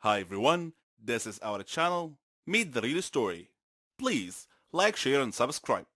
Hi everyone, this is our channel, Meet the Real Story. Please like, share and subscribe.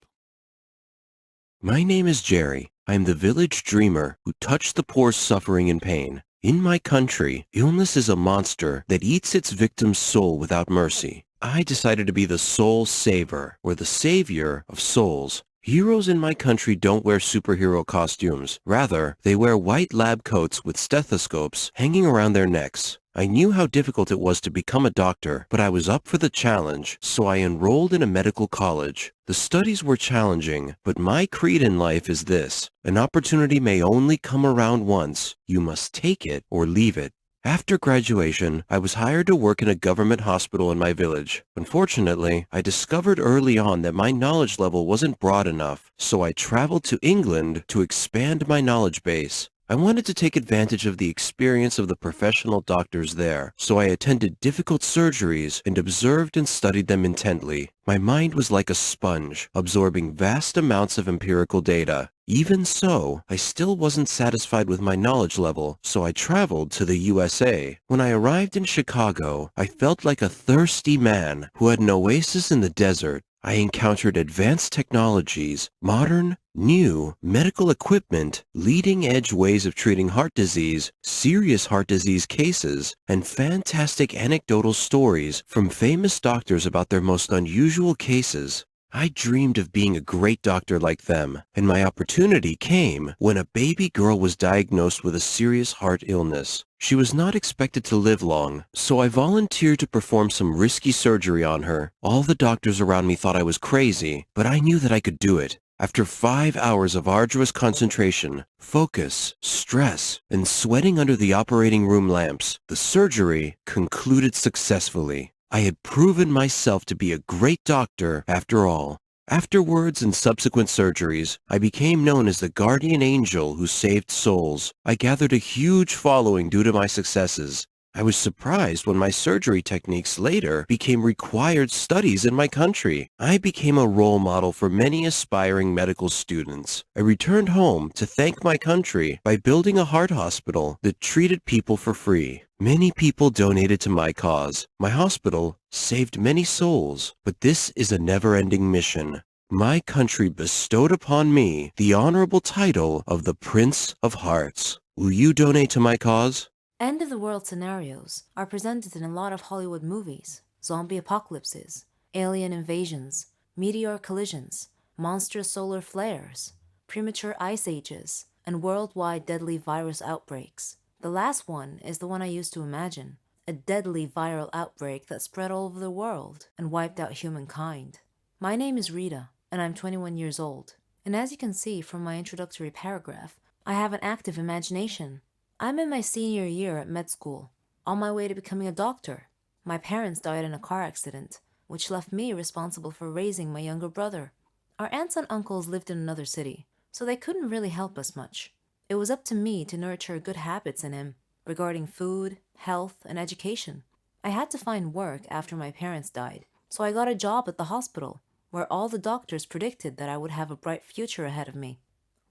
My name is Jerry. I am the village dreamer who touched the poor suffering and pain. In my country, illness is a monster that eats its victim's soul without mercy. I decided to be the soul saver, or the savior of souls. Heroes in my country don't wear superhero costumes. Rather, they wear white lab coats with stethoscopes hanging around their necks. I knew how difficult it was to become a doctor, but I was up for the challenge, so I enrolled in a medical college. The studies were challenging, but my creed in life is this: an opportunity may only come around once. You must take it or leave it. After graduation, I was hired to work in a government hospital in my village. Unfortunately, I discovered early on that my knowledge level wasn't broad enough, so I traveled to England to expand my knowledge base. I wanted to take advantage of the experience of the professional doctors there, so I attended difficult surgeries and observed and studied them intently. My mind was like a sponge, absorbing vast amounts of empirical data. Even so, I still wasn't satisfied with my knowledge level, so I traveled to the USA. When I arrived in Chicago, I felt like a thirsty man who had an oasis in the desert. I encountered advanced technologies, modern, new medical equipment, leading-edge ways of treating heart disease, serious heart disease cases, and fantastic anecdotal stories from famous doctors about their most unusual cases. I dreamed of being a great doctor like them, and my opportunity came when a baby girl was diagnosed with a serious heart illness. She was not expected to live long, so I volunteered to perform some risky surgery on her. All the doctors around me thought I was crazy, but I knew that I could do it. After 5 hours of arduous concentration, focus, stress, and sweating under the operating room lamps, the surgery concluded successfully. I had proven myself to be a great doctor after all. Afterwards and subsequent surgeries, I became known as the guardian angel who saved souls. I gathered a huge following due to my successes. I was surprised when my surgery techniques later became required studies in my country. I became a role model for many aspiring medical students. I returned home to thank my country by building a heart hospital that treated people for free. Many people donated to my cause. My hospital saved many souls, but this is a never-ending mission. My country bestowed upon me the honorable title of the Prince of Hearts. Will you donate to my cause? End of the world scenarios are presented in a lot of Hollywood movies: zombie apocalypses, alien invasions, meteor collisions, monstrous solar flares, premature ice ages, and worldwide deadly virus outbreaks. The last one is the one I used to imagine: a deadly viral outbreak that spread all over the world and wiped out humankind. My name is Rita, and I'm 21 years old. And as you can see from my introductory paragraph, I have an active imagination. I'm in my senior year at med school, on my way to becoming a doctor. My parents died in a car accident, which left me responsible for raising my younger brother. Our aunts and uncles lived in another city, so they couldn't really help us much. It was up to me to nurture good habits in him regarding food, health, and education. I had to find work after my parents died, so I got a job at the hospital, where all the doctors predicted that I would have a bright future ahead of me.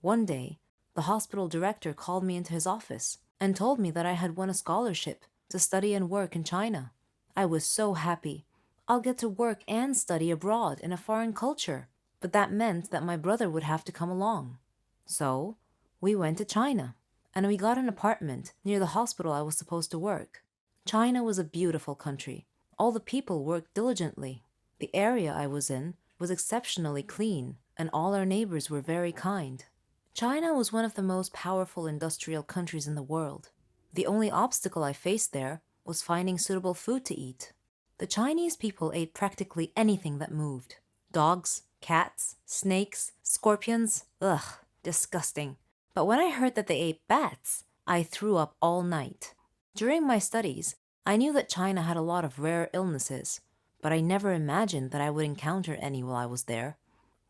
One day, the hospital director called me into his office and told me that I had won a scholarship to study and work in China. I was so happy. I'll get to work and study abroad in a foreign culture. But that meant that my brother would have to come along. So, we went to China, and we got an apartment near the hospital I was supposed to work. China was a beautiful country. All the people worked diligently. The area I was in was exceptionally clean, and all our neighbors were very kind. China was one of the most powerful industrial countries in the world. The only obstacle I faced there was finding suitable food to eat. The Chinese people ate practically anything that moved: dogs, cats, snakes, scorpions. Ugh, disgusting. But when I heard that they ate bats, I threw up all night. During my studies, I knew that China had a lot of rare illnesses, but I never imagined that I would encounter any while I was there.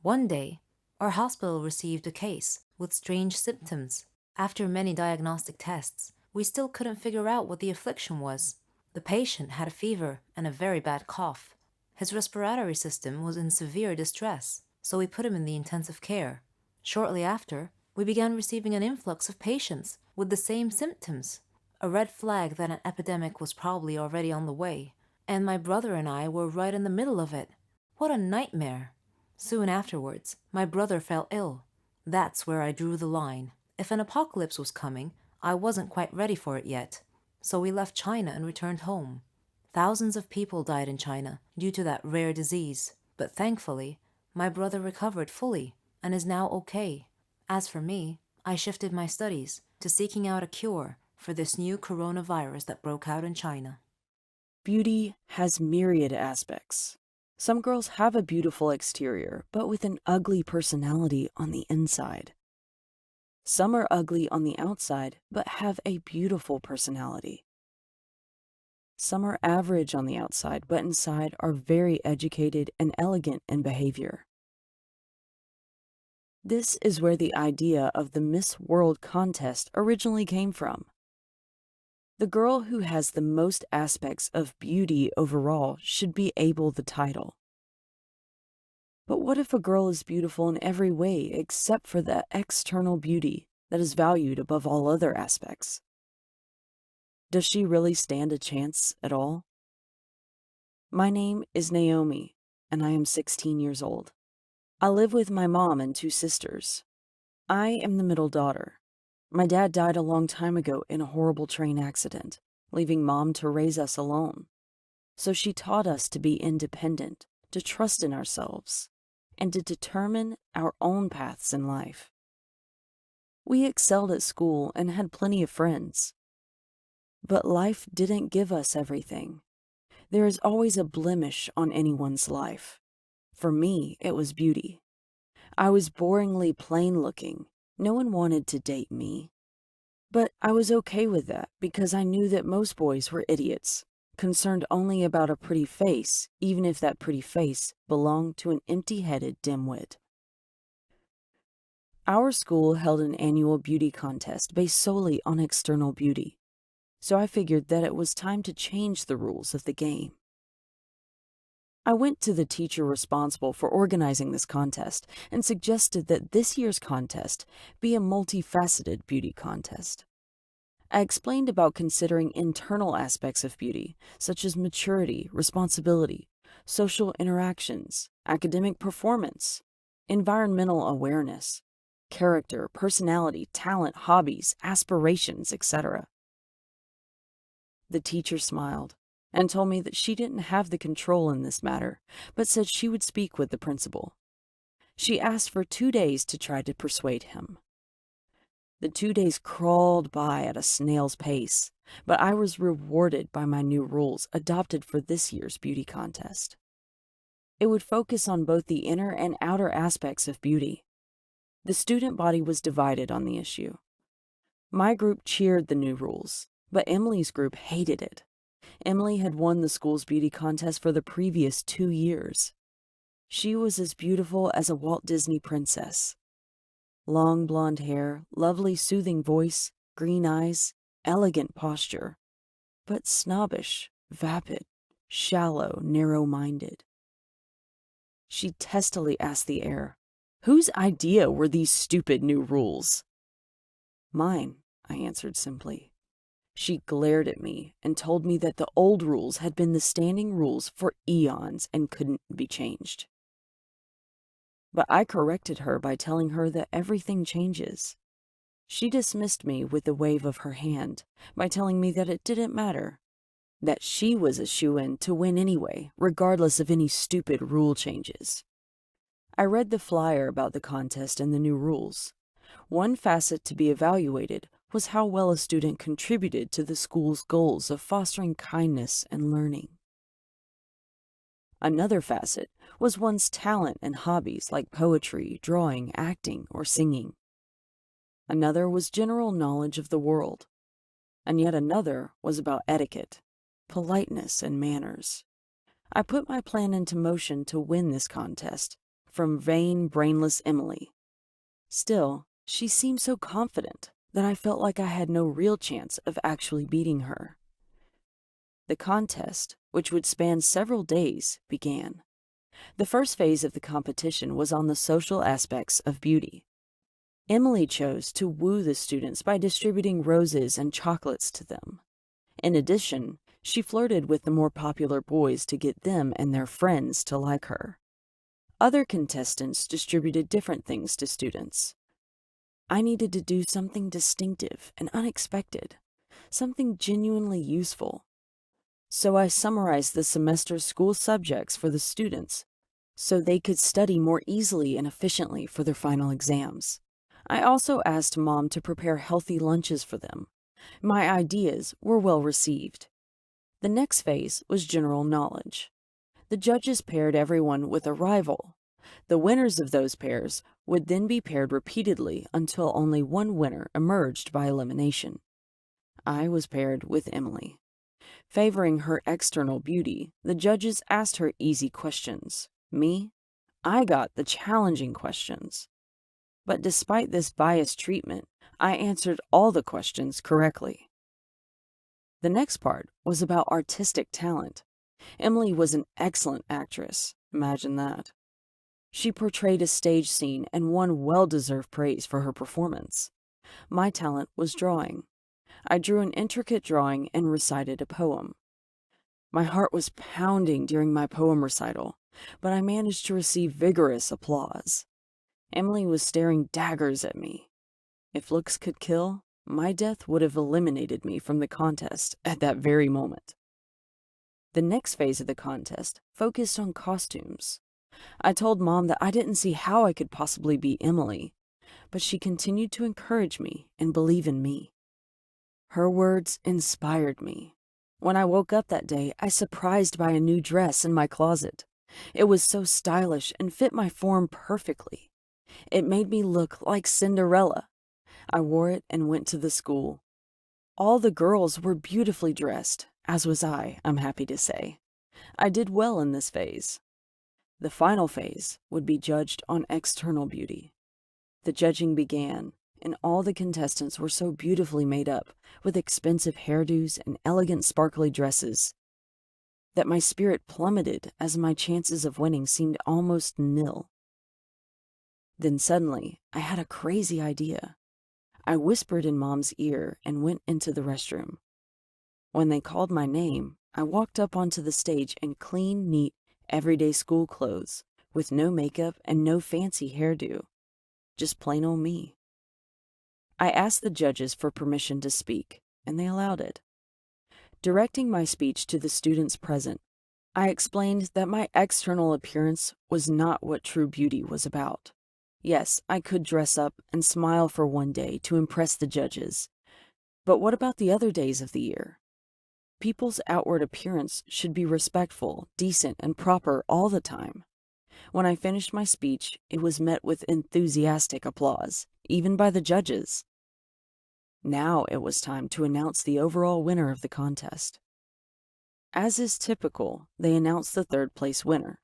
One day, our hospital received a case with strange symptoms. After many diagnostic tests, we still couldn't figure out what the affliction was. The patient had a fever and a very bad cough. His respiratory system was in severe distress, so we put him in the intensive care. Shortly after, we began receiving an influx of patients with the same symptoms. a red flag that an epidemic was probably already on the way, and my brother and I were right in the middle of it. What a nightmare! Soon afterwards, my brother fell ill. That's where I drew the line. If an apocalypse was coming, I wasn't quite ready for it yet. So we left China and returned home. Thousands of people died in China due to that rare disease, but thankfully, my brother recovered fully and is now okay. As for me, I shifted my studies to seeking out a cure for this new coronavirus that broke out in China. Beauty has myriad aspects. Some girls have a beautiful exterior, but with an ugly personality on the inside. Some are ugly on the outside, but have a beautiful personality. Some are average on the outside, but inside are very educated and elegant in behavior. This is where the idea of the Miss World contest originally came from. The girl who has the most aspects of beauty overall should be able the title. But what if a girl is beautiful in every way except for the external beauty that is valued above all other aspects? Does she really stand a chance at all? My name is Naomi, and I am 16 years old. I live with my mom and 2 sisters. I am the middle daughter. My dad died a long time ago in a horrible train accident, leaving Mom to raise us alone. So she taught us to be independent, to trust in ourselves, and to determine our own paths in life. We excelled at school and had plenty of friends. But life didn't give us everything. There is always a blemish on anyone's life. For me, it was beauty. I was boringly plain-looking. No one wanted to date me. But I was okay with that because I knew that most boys were idiots, concerned only about a pretty face, even if that pretty face belonged to an empty-headed dimwit. Our school held an annual beauty contest based solely on external beauty, so I figured that it was time to change the rules of the game. I went to the teacher responsible for organizing this contest and suggested that this year's contest be a multifaceted beauty contest. I explained about considering internal aspects of beauty, such as maturity, responsibility, social interactions, academic performance, environmental awareness, character, personality, talent, hobbies, aspirations, etc. The teacher smiled and told me that she didn't have the control in this matter, but said she would speak with the principal. She asked for 2 days to try to persuade him. The 2 days crawled by at a snail's pace, but I was rewarded by my new rules adopted for this year's beauty contest. It would focus on both the inner and outer aspects of beauty. The student body was divided on the issue. My group cheered the new rules, but Emily's group hated it. Emily had won the school's beauty contest for the previous 2 years. She was as beautiful as a Walt Disney princess. Long blonde hair, lovely soothing voice, green eyes, elegant posture, but snobbish, vapid, shallow, narrow-minded. She testily asked the air, "Whose idea were these stupid new rules?" "Mine," I answered simply. She glared at me and told me that the old rules had been the standing rules for eons and couldn't be changed. But I corrected her by telling her that everything changes. She dismissed me with a wave of her hand by telling me that it didn't matter, that she was a shoo-in to win anyway, regardless of any stupid rule changes. I read the flyer about the contest and the new rules. One facet to be evaluated was how well a student contributed to the school's goals of fostering kindness and learning. Another facet was one's talent and hobbies like poetry, drawing, acting, or singing. Another was general knowledge of the world. And yet another was about etiquette, politeness, and manners. I put my plan into motion to win this contest from vain, brainless Emily. Still, she seemed so confident that I felt like I had no real chance of actually beating her. The contest, which would span several days, began. The first phase of the competition was on the social aspects of beauty. Emily chose to woo the students by distributing roses and chocolates to them. In addition, she flirted with the more popular boys to get them and their friends to like her. Other contestants distributed different things to students. I needed to do something distinctive and unexpected, something genuinely useful. So I summarized the semester's school subjects for the students so they could study more easily and efficiently for their final exams. I also asked Mom to prepare healthy lunches for them. My ideas were well received. The next phase was general knowledge. The judges paired everyone with a rival. The winners of those pairs would then be paired repeatedly until only one winner emerged by elimination. I was paired with Emily. Favoring her external beauty, the judges asked her easy questions. Me, I got the challenging questions. But despite this biased treatment, I answered all the questions correctly. The next part was about artistic talent. Emily was an excellent actress. Imagine that. She portrayed a stage scene and won well-deserved praise for her performance. My talent was drawing. I drew an intricate drawing and recited a poem. My heart was pounding during my poem recital, but I managed to receive vigorous applause. Emily was staring daggers at me. If looks could kill, my death would have eliminated me from the contest at that very moment. The next phase of the contest focused on costumes. I told Mom that I didn't see how I could possibly be Emily, but she continued to encourage me and believe in me. Her words inspired me. When I woke up that day, I was surprised by a new dress in my closet. It was so stylish and fit my form perfectly. It made me look like Cinderella. I wore it and went to the school. All the girls were beautifully dressed, as was I'm happy to say. I did well in this phase. The final phase would be judged on external beauty. The judging began, and all the contestants were so beautifully made up, with expensive hairdos and elegant sparkly dresses, that my spirit plummeted as my chances of winning seemed almost nil. Then suddenly, I had a crazy idea. I whispered in Mom's ear and went into the restroom. When they called my name, I walked up onto the stage in clean, neat, everyday school clothes, with no makeup and no fancy hairdo. Just plain old me. I asked the judges for permission to speak, and they allowed it. Directing my speech to the students present, I explained that my external appearance was not what true beauty was about. Yes, I could dress up and smile for one day to impress the judges. But what about the other days of the year? People's outward appearance should be respectful, decent, and proper all the time. When I finished my speech, it was met with enthusiastic applause, even by the judges. Now it was time to announce the overall winner of the contest. As is typical, they announced the third-place winner,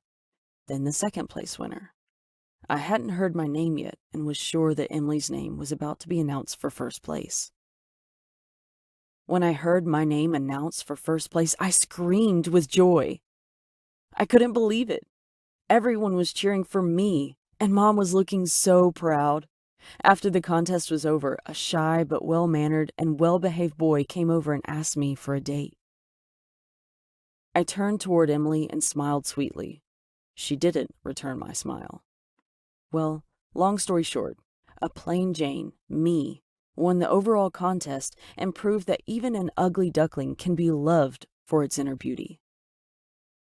then the second-place winner. I hadn't heard my name yet and was sure that Emily's name was about to be announced for first place. When I heard my name announced for first place, I screamed with joy. I couldn't believe it. Everyone was cheering for me, and Mom was looking so proud. After the contest was over, a shy but well-mannered and well-behaved boy came over and asked me for a date. I turned toward Emily and smiled sweetly. She didn't return my smile. Well, long story short, a plain Jane, me, won the overall contest and proved that even an ugly duckling can be loved for its inner beauty.